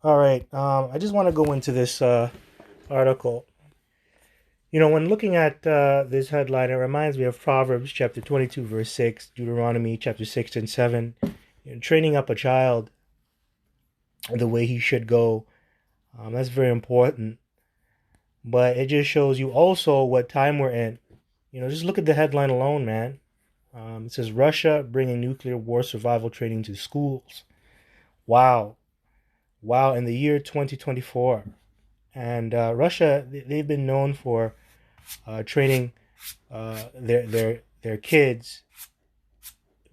All right. I just want to go into this article. When looking at this headline, it reminds me of Proverbs chapter 22, verse 6, Deuteronomy chapter 6 and 7. Training up a child the way he should go, that's very important. But it just shows you also what time we're in. Just look at the headline alone, man. It says Russia bringing nuclear war survival training to schools. Wow. Wow, in the year 2024. And Russia, they've been known for training their kids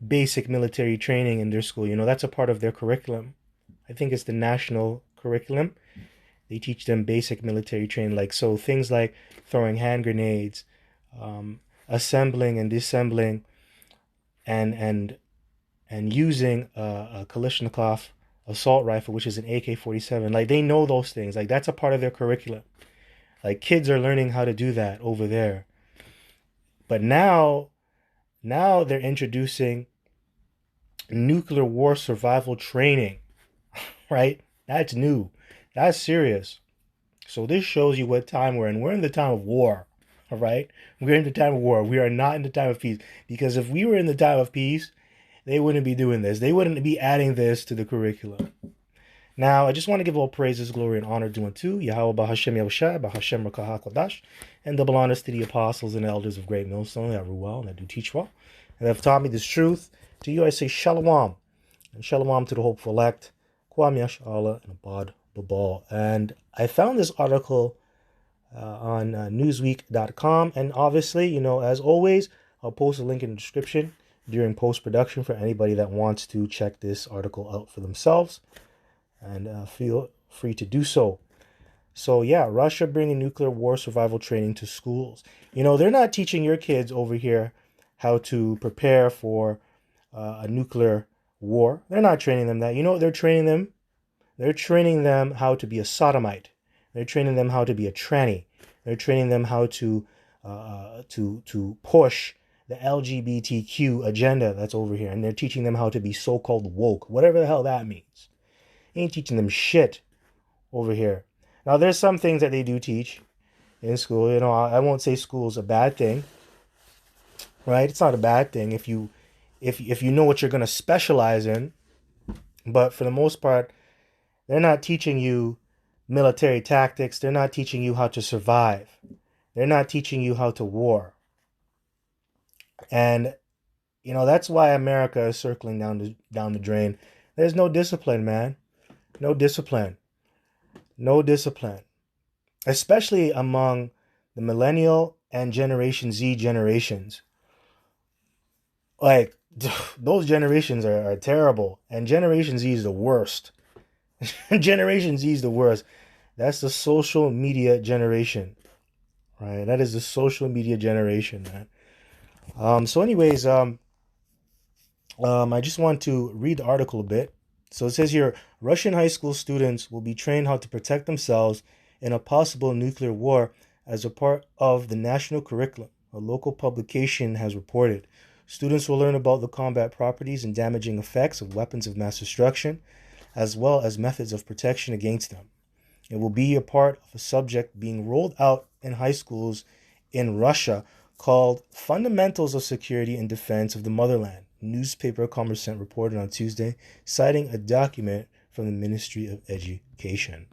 basic military training in their school. That's a part of their curriculum. I think it's the national curriculum. They teach them basic military training, like so things like throwing hand grenades, assembling and disassembling, and and using a Kalashnikov assault rifle, which is an AK-47. Like they know those things. Like that's a part of their curriculum. Like kids are learning how to do that over there. But now they're introducing nuclear war survival training, right? That's new. That's serious. So this shows you what time we're in. We're in the time of war, all right? We're in the time of war. We are not in the time of peace. Because if we were in the time of peace, they wouldn't be doing this. They wouldn't be adding this to the curriculum. Now, I just want to give all praises, glory, and honor due unto Yahweh Bahashem Yahushai, Bahashem Rakah HaKodash, and double honors to the apostles and elders of Great Millstone that rule well and that do teach well, and that have taught me this truth. To you I say Shalom, and Shalom to the hopeful elect, Kwam Yash Allah, and Abad Babal. And I found this article on Newsweek.com, and obviously, as always, I'll post a link in the description during post-production for anybody that wants to check this article out for themselves. And feel free to do so. So yeah, Russia bringing nuclear war survival training to schools. They're not teaching your kids over here how to prepare for a nuclear war. They're not training them that. You know what they're training them? They're training them how to be a sodomite. They're training them how to be a tranny. They're training them how to push the LGBTQ agenda that's over here. And they're teaching them how to be so-called woke, whatever the hell that means. Ain't teaching them shit over here. Now, there's some things that they do teach in school. I won't say school is a bad thing, right? It's not a bad thing if you know what you're gonna specialize in. But for the most part, they're not teaching you military tactics. They're not teaching you how to survive. They're not teaching you how to war. And that's why America is circling down the drain. There's no discipline, man. No discipline. No discipline. Especially among the millennial and Generation Z generations. Like, those generations are terrible. And Generation Z is the worst. Generation Z is the worst. That's the social media generation. Right? That is the social media generation, man. So anyways, I just want to read the article a bit. So it says here, Russian high school students will be trained how to protect themselves in a possible nuclear war as a part of the national curriculum, a local publication has reported. Students will learn about the combat properties and damaging effects of weapons of mass destruction, as well as methods of protection against them. It will be a part of a subject being rolled out in high schools in Russia called Fundamentals of Security and Defense of the Motherland. Newspaper Kommersant reported on Tuesday, citing a document from the Ministry of Education.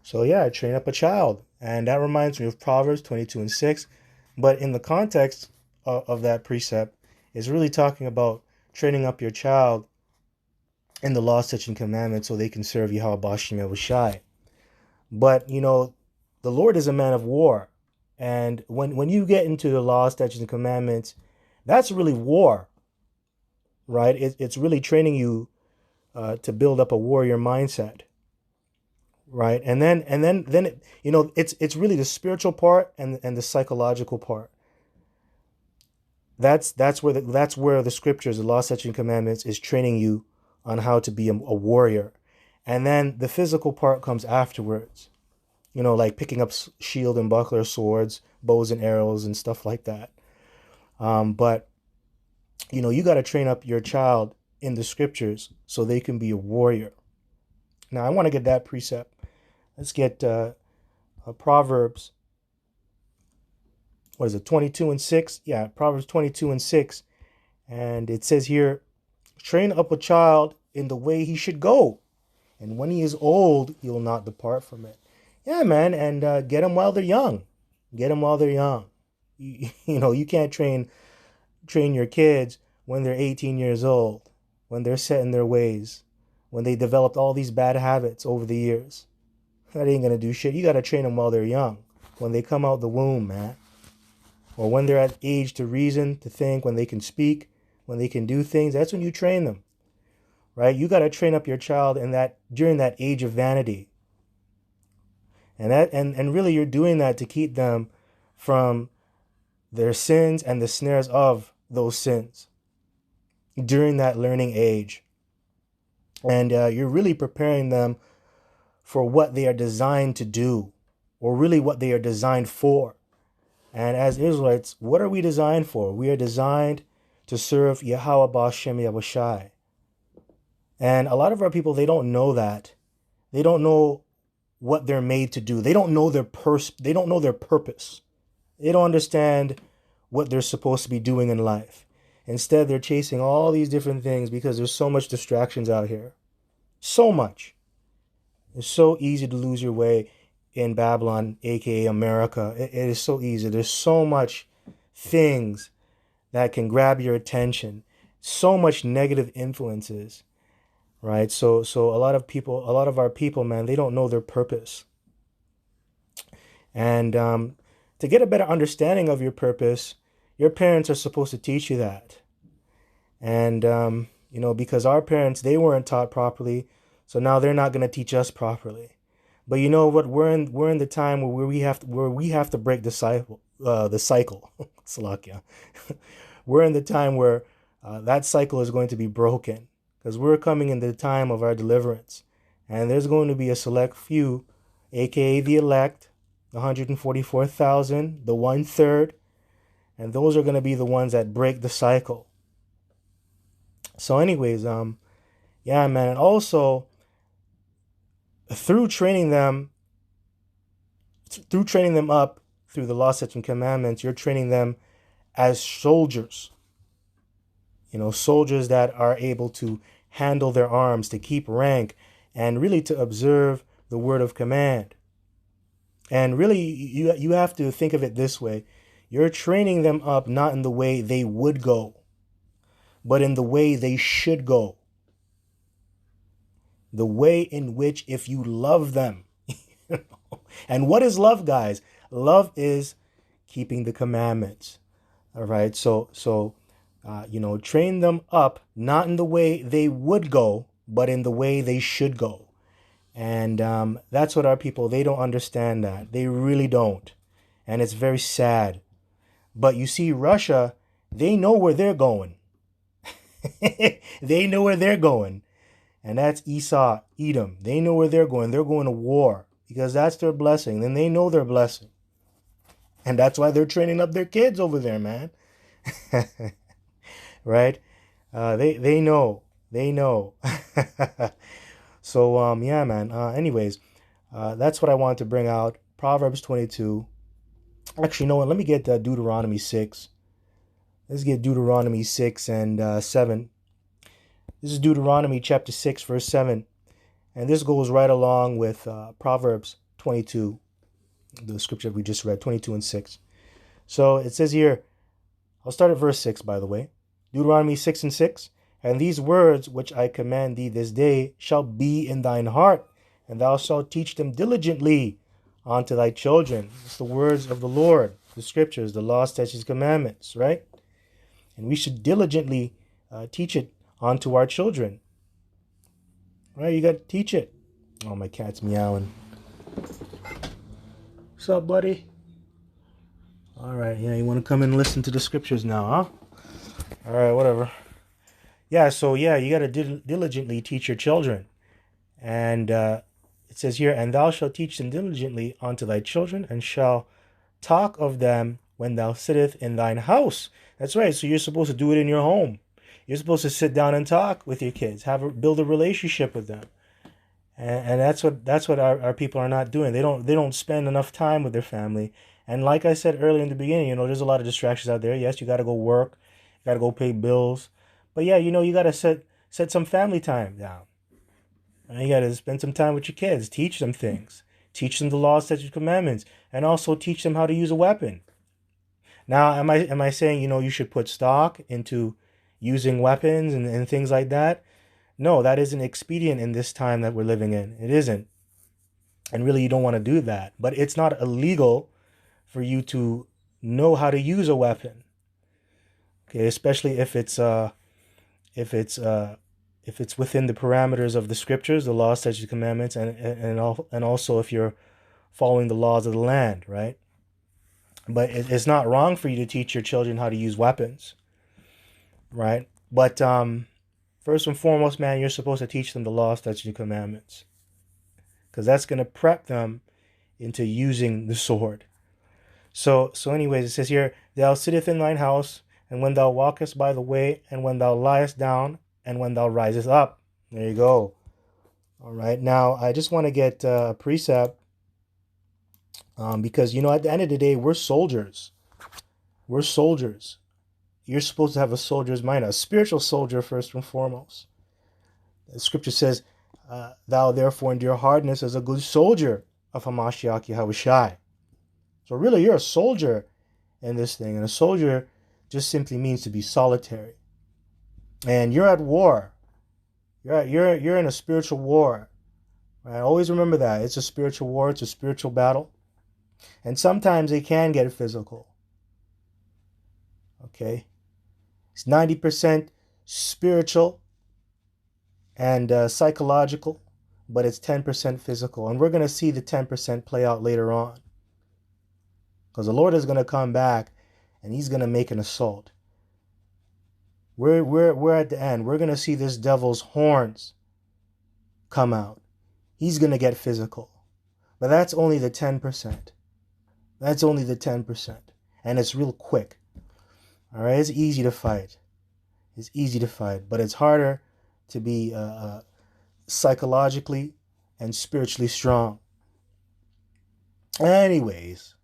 So yeah, train up a child. And that reminds me of Proverbs 22 and 6. But in the context of that precept, is really talking about training up your child in the law, statutes, and commandments so they can serve Yahweh Bashim Yahushai. But, the Lord is a man of war. And when you get into the law, statutes, and commandments, that's really war. Right? It's really training you to build up a warrior mindset, right? And then it's really the spiritual part and the psychological part. That's where the scriptures, the law, statutes, and commandments, is training you on how to be a warrior, and then the physical part comes afterwards. Like picking up shield and buckler, swords, bows and arrows, and stuff like that. But you got to train up your child in the scriptures so they can be a warrior. Now, I want to get that precept. Let's get Proverbs, what is it, 22 and 6? Yeah, Proverbs 22 and 6. And it says here, train up a child in the way he should go, and when he is old, he will not depart from it. Yeah, man, and get them while they're young. Get them while they're young. You can't train your kids when they're 18 years old, when they're set in their ways, when they developed all these bad habits over the years. That ain't gonna do shit. You gotta train them while they're young, when they come out the womb, man. Or when they're at age to reason, to think, when they can speak, when they can do things. That's when you train them, right? You gotta train up your child during that age of vanity. And really you're doing that to keep them from their sins and the snares of those sins during that learning age. And you're really preparing them for what they are designed to do, or really what they are designed for. And as Israelites, what are we designed for? We are designed to serve Yahweh Ba'ashem Yahushai. And a lot of our people, they don't know that. They don't know what they're made to do. They don't know their purpose. They don't understand what they're supposed to be doing in life. Instead, they're chasing all these different things because there's so much distractions out here. So much. It's so easy to lose your way in Babylon, aka America. It is so easy. There's so much things that can grab your attention. So much negative influences. Right? So a lot of our people, man, they don't know their purpose. And to get a better understanding of your purpose, your parents are supposed to teach you that. And, because our parents, they weren't taught properly, so now they're not going to teach us properly. But you know what? We're in the time where we have to break the cycle. Salakia. We're in the time where that cycle is going to be broken, because we're coming in the time of our deliverance, and there's going to be a select few, aka the elect, the 144,000, the 1/3, and those are going to be the ones that break the cycle. So anyways, yeah, man. And also through training them up through the law, statutes, and commandments, you're training them as soldiers. Soldiers that are able to handle their arms, to keep rank, and really to observe the word of command. And really, you have to think of it this way. You're training them up not in the way they would go, but in the way they should go. The way in which, if you love them. And what is love, guys? Love is keeping the commandments. All right. So train them up not in the way they would go, but in the way they should go. And that's what our people, they don't understand that. They really don't. And it's very sad. But you see, Russia, they know where they're going. They know where they're going. And that's Esau, Edom. They know where they're going. They're going to war because that's their blessing. Then they know their blessing. And that's why they're training up their kids over there, man. Right? They know. They know. So, yeah, man. Anyways, that's what I wanted to bring out. Proverbs 22. Actually, you know what? Let me get Deuteronomy 6. Let's get Deuteronomy 6 and 7. This is Deuteronomy chapter 6, verse 7. And this goes right along with Proverbs 22, the scripture we just read, 22 and 6. So it says here, I'll start at verse 6, by the way. Deuteronomy 6 and 6. And these words which I command thee this day shall be in thine heart, and thou shalt teach them diligently unto thy children. It's the words of the Lord, the scriptures, the law, statutes, commandments, right? And we should diligently teach it onto our children. Right? You got to teach it. Oh, my cat's meowing. What's up, buddy? All right. Yeah, you want to come and listen to the scriptures now, huh? All right, whatever. Yeah, so yeah, you got to diligently teach your children. And it says here, and thou shalt teach them diligently unto thy children, and shall talk of them when thou sittest in thine house. That's right. So you're supposed to do it in your home. You're supposed to sit down and talk with your kids, build a relationship with them. And that's what our people are not doing. They don't spend enough time with their family. And like I said earlier in the beginning, there's a lot of distractions out there. Yes, you got to go work, you got to go pay bills, but yeah, you got to set some family time down. And you got to spend some time with your kids, teach them things, teach them the laws, statutes, commandments, and also teach them how to use a weapon. Now, am I saying you should put stock into using weapons and things like that? No, that isn't expedient in this time that we're living in. It isn't. And really, you don't want to do that. But it's not illegal for you to know how to use a weapon. Okay, especially if it's uh if it's within the parameters of the scriptures, the laws, statutes, commandments, and also if you're following the laws of the land, right? But it's not wrong for you to teach your children how to use weapons, right? But first and foremost, man, you're supposed to teach them the laws, statutes, and commandments, because that's going to prep them into using the sword. So anyways, it says here, thou sittest in thine house, and when thou walkest by the way, and when thou liest down, and when thou risest up. There you go. All right. Now, I just want to get a precept because, at the end of the day, we're soldiers. We're soldiers. You're supposed to have a soldier's mind, a spiritual soldier first and foremost. The scripture says, thou therefore endure hardness as a good soldier of Hamashiach Yahushai. So really, you're a soldier in this thing. And a soldier just simply means to be solitary. And you're at war. You're in a spiritual war. Right? Always remember that. It's a spiritual war. It's a spiritual battle. And sometimes it can get physical. Okay? It's 90% spiritual and psychological, but it's 10% physical. And we're going to see the 10% play out later on. Because the Lord is going to come back and he's going to make an assault. We're at the end. We're going to see this devil's horns come out. He's going to get physical. But that's only the 10%. That's only the 10%. And it's real quick. All right? It's easy to fight. It's easy to fight. But it's harder to be psychologically and spiritually strong. Anyways,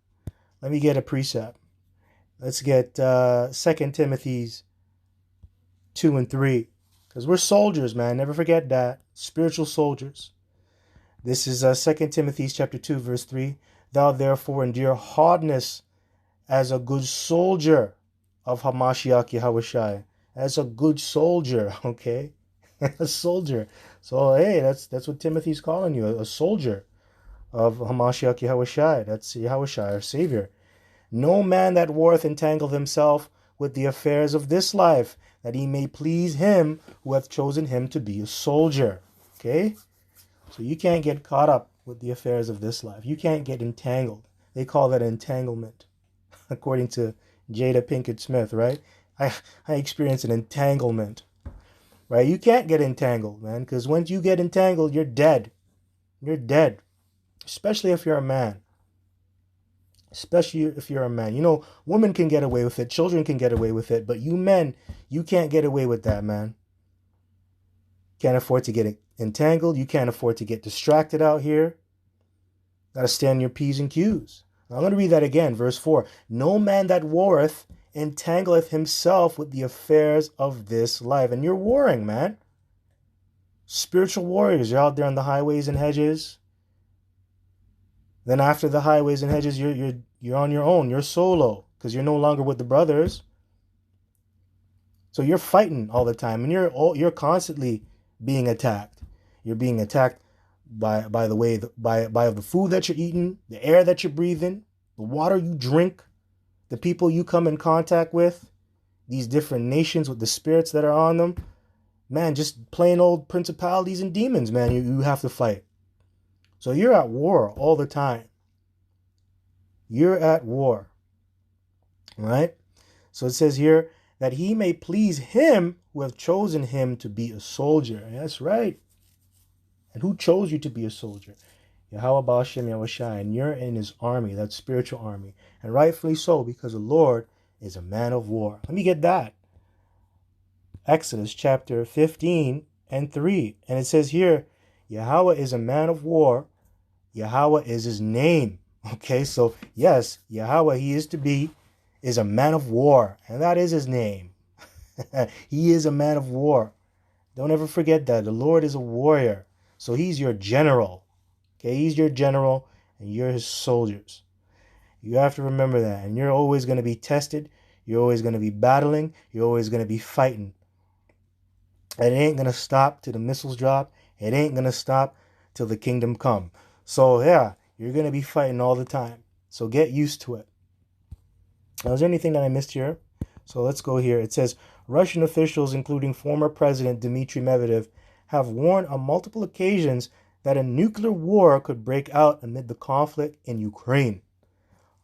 let me get a precept. Let's get 2 Timothy's 2 and 3. Because we're soldiers, man. Never forget that. Spiritual soldiers. This is 2 Timothy chapter 2, verse 3. Thou therefore endure hardness as a good soldier of Hamashiach Yahushai. As a good soldier, okay? A soldier. So, hey, that's what Timothy's calling you, a soldier of Hamashiach Yahushai. That's Yahushai, our Savior. No man that warreth entangle himself with the affairs of this life, that he may please him who hath chosen him to be a soldier. Okay? So you can't get caught up with the affairs of this life. You can't get entangled. They call that entanglement, according to Jada Pinkett Smith, right? I experienced an entanglement, right? You can't get entangled, man, because once you get entangled, you're dead. You're dead, especially if you're a man. Especially if you're a man. Women can get away with it. Children can get away with it. But you men, you can't get away with that, man. Can't afford to get entangled. You can't afford to get distracted out here. Got to stand your P's and Q's. Now, I'm going to read that again. Verse 4. No man that warreth entangleth himself with the affairs of this life. And you're warring, man. Spiritual warriors. You're out there on the highways and hedges. Then after the highways and hedges, you're on your own. You're solo because you're no longer with the brothers. So you're fighting all the time, and you're constantly being attacked. You're being attacked by the food that you're eating, the air that you're breathing, the water you drink, the people you come in contact with, these different nations with the spirits that are on them. Man, just plain old principalities and demons, man, you have to fight. So you're at war all the time. You're at war. Right? So it says here that he may please him who have chosen him to be a soldier. That's right. And who chose you to be a soldier? Yahweh Ba'ashem Yahushai. And you're in his army, that spiritual army. And rightfully so, because the Lord is a man of war. Let me get that. Exodus chapter 15 and 3. And it says here, Yahweh is a man of war. Yahweh is his name. Okay, so yes, Yahweh, he is a man of war, and that is his name. He is a man of war. Don't ever forget that. The Lord is a warrior. So he's your general. Okay, he's your general, and you're his soldiers. You have to remember that. And you're always going to be tested. You're always going to be battling. You're always going to be fighting. And it ain't going to stop till the missiles drop. It ain't going to stop till the kingdom come. So yeah, you're going to be fighting all the time. So get used to it. Now, is there anything that I missed here? So let's go here. It says, Russian officials, including former President Dmitry Medvedev, have warned on multiple occasions that a nuclear war could break out amid the conflict in Ukraine.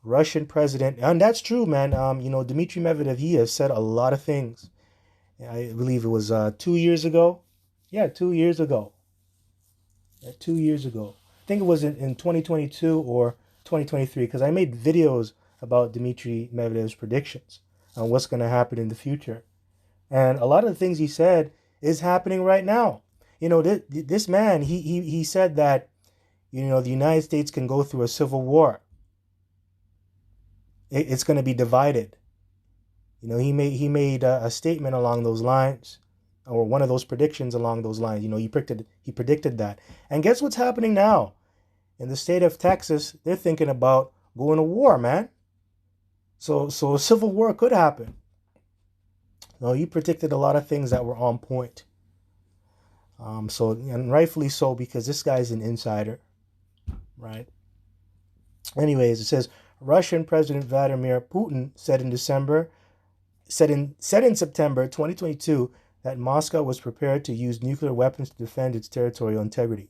Russian president, and that's true, man. Dmitry Medvedev, he has said a lot of things. I believe it was 2 years ago. Yeah, 2 years ago. 2 years ago. I think it was in 2022 or 2023, because I made videos about Dmitry Medvedev's predictions on what's going to happen in the future. And a lot of the things he said is happening right now. This man, he said that, the United States can go through a civil war. It's going to be divided. He made a statement along those lines, or one of those predictions along those lines. He predicted that. And guess what's happening now? In the state of Texas, they're thinking about going to war, man. So a civil war could happen. He predicted a lot of things that were on point. And rightfully so, because this guy's an insider, right? Anyways, it says Russian President Vladimir Putin said in September 2022 that Moscow was prepared to use nuclear weapons to defend its territorial integrity.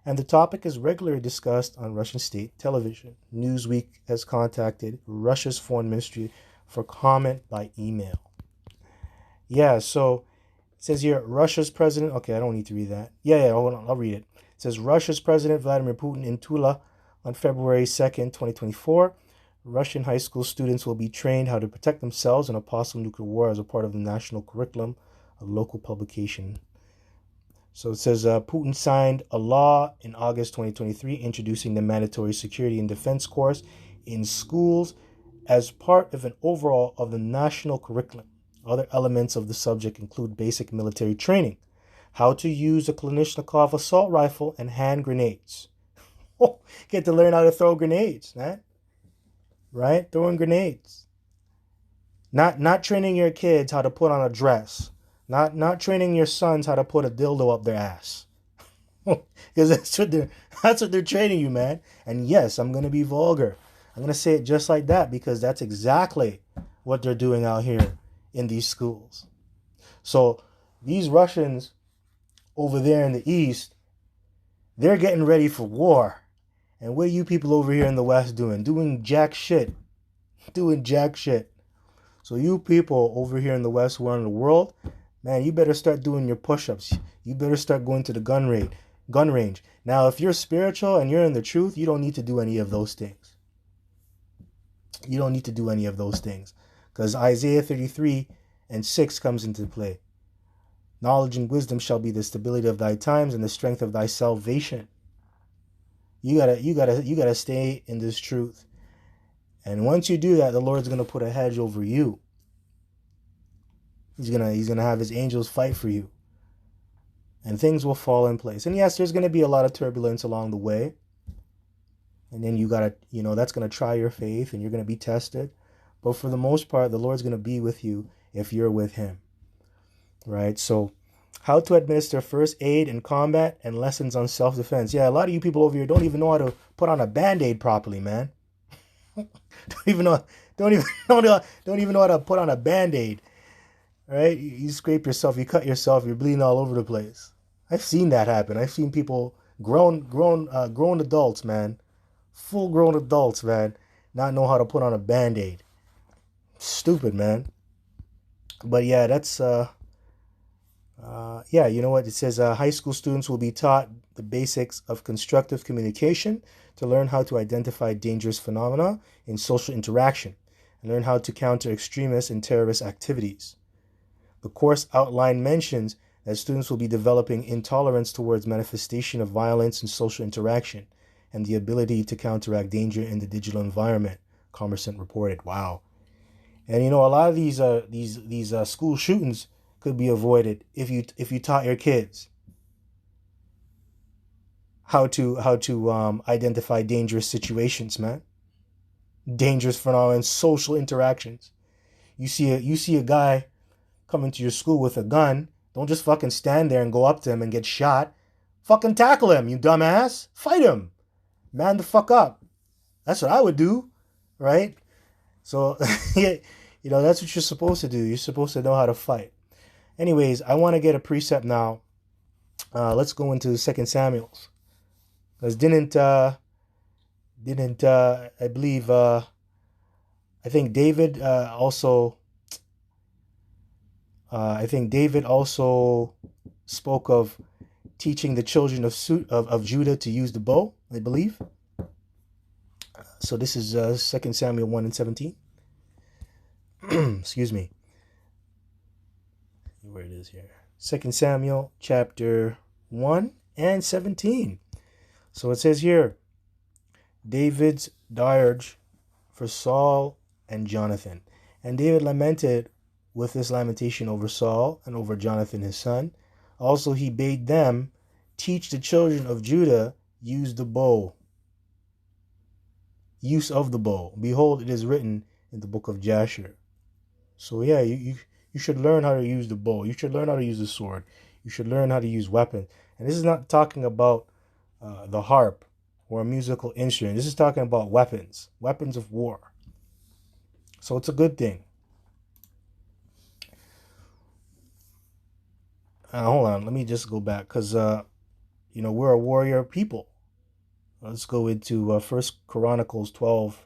And the topic is regularly discussed on Russian state television. Newsweek has contacted Russia's foreign ministry for comment by email. Yeah, so it says here, Russia's president, okay, I don't need to read that. Yeah, hold on, I'll read it. It says, Russia's President Vladimir Putin in Tula on February 2nd, 2024. Russian high school students will be trained how to protect themselves in a possible nuclear war as a part of the national curriculum of local publication. So it says Putin signed a law in August 2023 introducing the mandatory security and defense course in schools as part of an overhaul of the national curriculum. Other elements of the subject include basic military training, how to use a Kalashnikov assault rifle, and hand grenades. Get to learn how to throw grenades, man. Right? Throwing grenades. Not training your kids how to put on a dress. Not training your sons how to put a dildo up their ass. Because that's what they're training you, man. And yes, I'm going to be vulgar. I'm going to say it just like that because that's exactly what they're doing out here in these schools. So these Russians over there in the East, they're getting ready for war. And what are you people over here in the West doing? Doing jack shit. Doing jack shit. So you people over here in the West who are in the world, man, you better start doing your push-ups. You better start going to the gun range. Now, if you're spiritual and you're in the truth, you don't need to do any of those things. You don't need to do any of those things. Because Isaiah 33:6 comes into play. Knowledge and wisdom shall be the stability of thy times and the strength of thy salvation. You gotta stay in this truth. And once you do that, the Lord's gonna put a hedge over you. He's gonna have his angels fight for you. And things will fall in place. And yes, there's gonna be a lot of turbulence along the way. And then that's gonna try your faith and you're gonna be tested. But for the most part, the Lord's gonna be with you if you're with him. Right? So how to administer first aid in combat and lessons on self-defense. Yeah, a lot of you people over here don't even know how to put on a Band-Aid properly, man. don't even know how to put on a Band-Aid. Right? You scrape yourself, you cut yourself, you're bleeding all over the place. I've seen that happen. I've seen people, grown adults, man, full-grown adults, man, not know how to put on a Band-Aid. Stupid, man. But yeah, that's you know what? It says high school students will be taught the basics of constructive communication to learn how to identify dangerous phenomena in social interaction and learn how to counter extremist and terrorist activities. The course outline mentions that students will be developing intolerance towards manifestation of violence and social interaction, and the ability to counteract danger in the digital environment, Commercent reported. Wow. And a lot of these school shootings could be avoided if you taught your kids how to identify dangerous situations, man. Dangerous phenomena, social interactions. You see a guy come into your school with a gun. Don't just fucking stand there and go up to him and get shot. Fucking tackle him, you dumbass. Fight him. Man the fuck up. That's what I would do, right? So, that's what you're supposed to do. You're supposed to know how to fight. Anyways, I want to get a precept now. Let's go into 2 Samuel's. Because I believe, I think David also spoke of teaching the children of Judah to use the bow, I believe. So this is 2 Samuel 1 and 17. Excuse me. Where it is here. 2 Samuel chapter 1 and 17. So it says here, David's dirge for Saul and Jonathan. And David lamented with this lamentation over Saul and over Jonathan his son. Also he bade them teach the children of Judah use of the bow. Behold, it is written in the book of Jasher. So yeah, you should learn how to use the bow. You should learn how to use the sword. You should learn how to use weapons. And this is not talking about the harp or a musical instrument. This is talking about weapons of war. So it's a good thing. Hold on, let me just go back because we're a warrior people. Let's go into 1 Chronicles 12,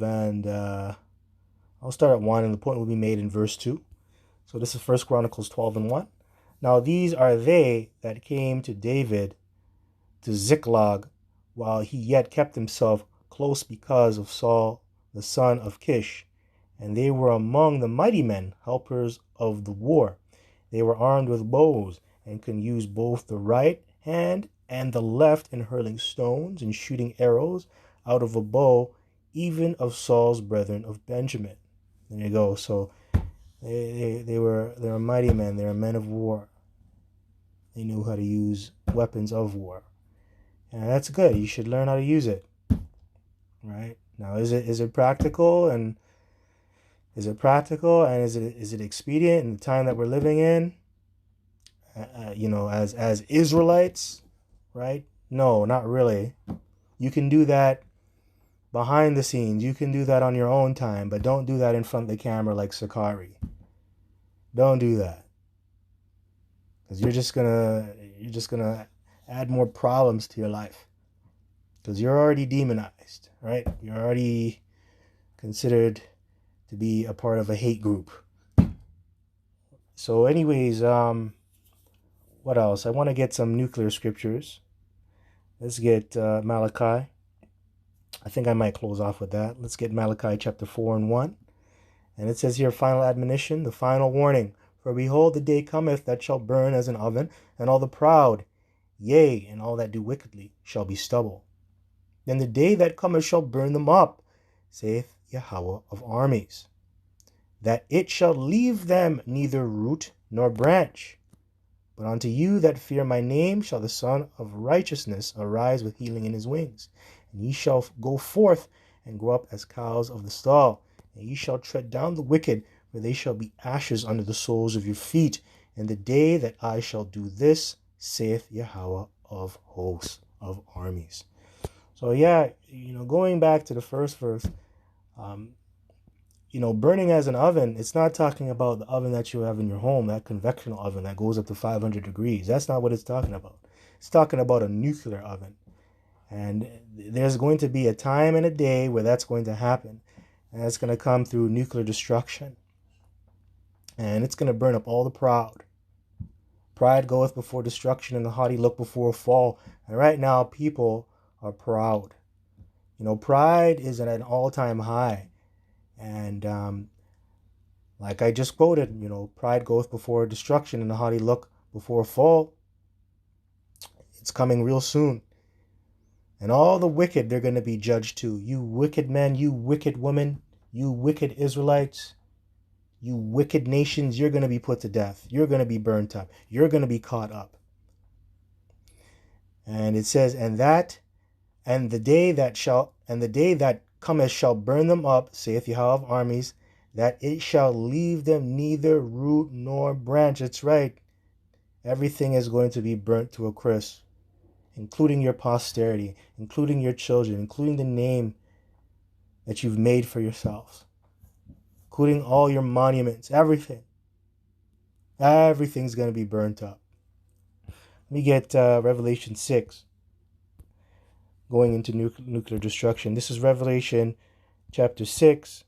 and I'll start at 1, and the point will be made in verse 2. So this is 1 Chronicles 12 and 1. Now these are they that came to David to Ziklag, while he yet kept himself close because of Saul the son of Kish. And they were among the mighty men, helpers of the war. They were armed with bows, and could use both the right hand and the left in hurling stones and shooting arrows out of a bow, even of Saul's brethren of Benjamin. There you go. So they were mighty men. They were men of war. They knew how to use weapons of war, and that's good. You should learn how to use it. Right now, is it practical and is it expedient in the time that we're living in? As Israelites, right? No, not really. You can do that behind the scenes. You can do that on your own time, but don't do that in front of the camera like Sakari. Don't do that, because you're just gonna add more problems to your life, because you're already demonized, right? You're already considered to be a part of a hate group. So anyways, what else? I want to get some nuclear scriptures. Let's get Malachi. I think I might close off with that. Let's get Malachi chapter 4 and 1. And it says here, final admonition, the final warning. For behold, the day cometh that shall burn as an oven, and all the proud, yea, and all that do wickedly, shall be stubble. Then the day that cometh shall burn them up, saith Yahweh of armies, that it shall leave them neither root nor branch. But unto you that fear my name shall the Son of Righteousness arise with healing in his wings. And ye shall go forth and grow up as cows of the stall. And ye shall tread down the wicked, for they shall be ashes under the soles of your feet. In the day that I shall do this, saith Yahweh of hosts, of armies. So yeah, going back to the first verse, burning as an oven, it's not talking about the oven that you have in your home, that convectional oven that goes up to 500 degrees. That's not what it's talking about. It's talking about a nuclear oven. And there's going to be a time and a day where that's going to happen. And it's going to come through nuclear destruction. And it's going to burn up all the proud. Pride goeth before destruction, and the haughty look before a fall. And right now, people are proud. Pride is at an all-time high. And Like I just quoted, pride goeth before destruction and a haughty look before a fall. It's coming real soon. And all the wicked, they're going to be judged too. You wicked men, you wicked women, you wicked Israelites, you wicked nations, you're going to be put to death. You're going to be burnt up. You're going to be caught up. And it says, and the day that cometh shall burn them up, saith Yahweh of armies, that it shall leave them neither root nor branch. It's right. Everything is going to be burnt to a crisp, including your posterity, including your children, including the name that you've made for yourselves, including all your monuments, everything. Everything's going to be burnt up. Let me get Revelation 6, going into nuclear destruction. This is Revelation chapter 6,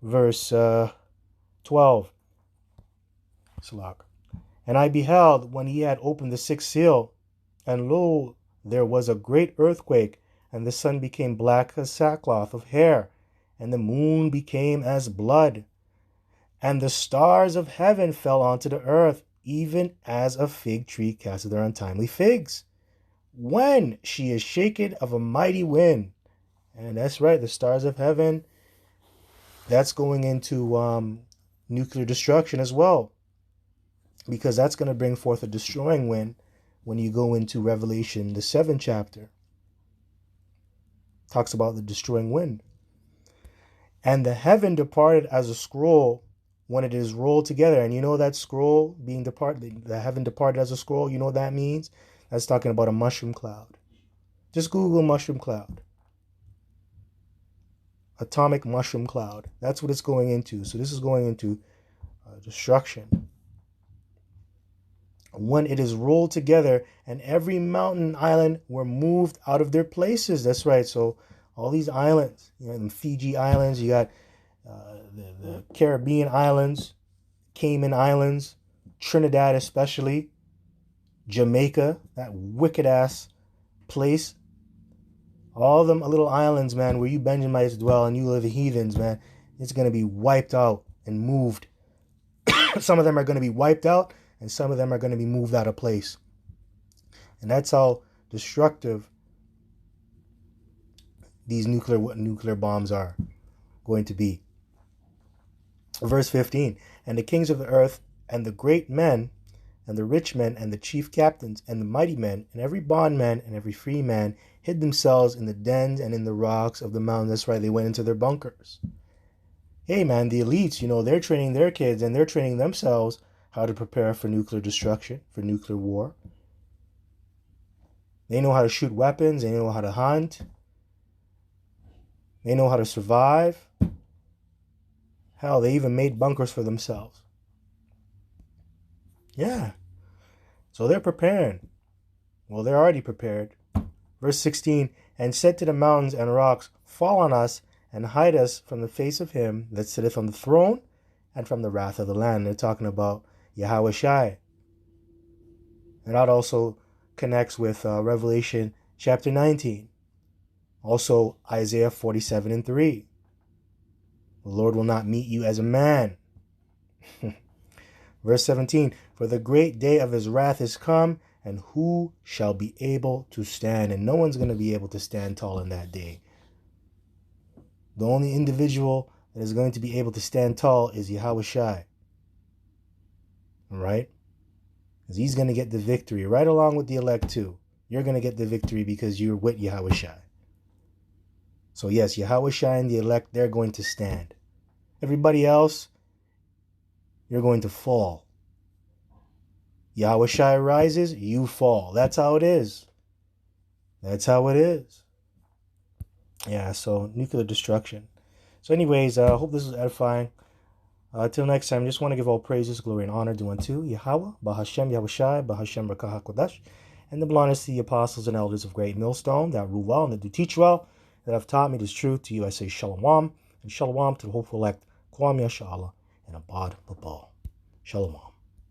verse 12. Salak. And I beheld when he had opened the sixth seal, and lo, there was a great earthquake, and the sun became black as sackcloth of hair, and the moon became as blood, and the stars of heaven fell onto the earth, even as a fig tree casteth her untimely figs, when she is shaken of a mighty wind. And that's right, the stars of heaven, that's going into nuclear destruction as well, because that's going to bring forth a destroying wind when you go into Revelation, the 7th chapter. Talks about the destroying wind. And the heaven departed as a scroll when it is rolled together. And you know that scroll being departed, the heaven departed as a scroll, you know what that means? That's talking about a mushroom cloud. Just Google mushroom cloud. Atomic mushroom cloud. That's what it's going into. So this is going into destruction. When it is rolled together, and every mountain island were moved out of their places. That's right. So all these islands, the Fiji Islands, you got the Caribbean islands, Cayman Islands, Trinidad especially, Jamaica, that wicked ass place. All them little islands, man, where you Benjamites dwell and you live the heathens, man, it's going to be wiped out and moved. Some of them are going to be wiped out, and some of them are going to be moved out of place. And that's how destructive these nuclear bombs are going to be. Verse 15, and the kings of the earth, and the great men, and the rich men, and the chief captains, and the mighty men, and every bondman, and every free man, hid themselves in the dens and in the rocks of the mountains. That's right, they went into their bunkers. Hey man, the elites, they're training their kids, and they're training themselves how to prepare for nuclear destruction, for nuclear war. They know how to shoot weapons, they know how to hunt, they know how to survive. Hell, they even made bunkers for themselves. Yeah. So they're preparing. Well, they're already prepared. Verse 16, and said to the mountains and rocks, fall on us, and hide us from the face of him that sitteth on the throne, and from the wrath of the land. They're talking about Yahweh Shai. And that also connects with Revelation chapter 19. Also Isaiah 47 and 3. The Lord will not meet you as a man. Verse 17, for the great day of his wrath is come, and who shall be able to stand? And no one's going to be able to stand tall in that day. The only individual that is going to be able to stand tall is Yahweh Shai. All right? Because he's going to get the victory right along with the elect too. You're going to get the victory because you're with Yahweh Shai. So yes, Yahweh Shai and the elect, they're going to stand. Everybody else, you're going to fall. Yahweh Shai rises, you fall. That's how it is. That's how it is. Yeah, so nuclear destruction. So anyways, I hope this was edifying. Till next time, just want to give all praises, glory, and honor due unto Yahweh, Bahashem, Yahweh Shai, Bahashem, Rakah HaKodesh, and the belongings to the apostles and elders of Great Millstone that rule well and that do teach well, that have taught me this truth. To you I say Shalom, and Shalom to the hopeful elect, Kwam Yashala, and Abad Babal. Shalom.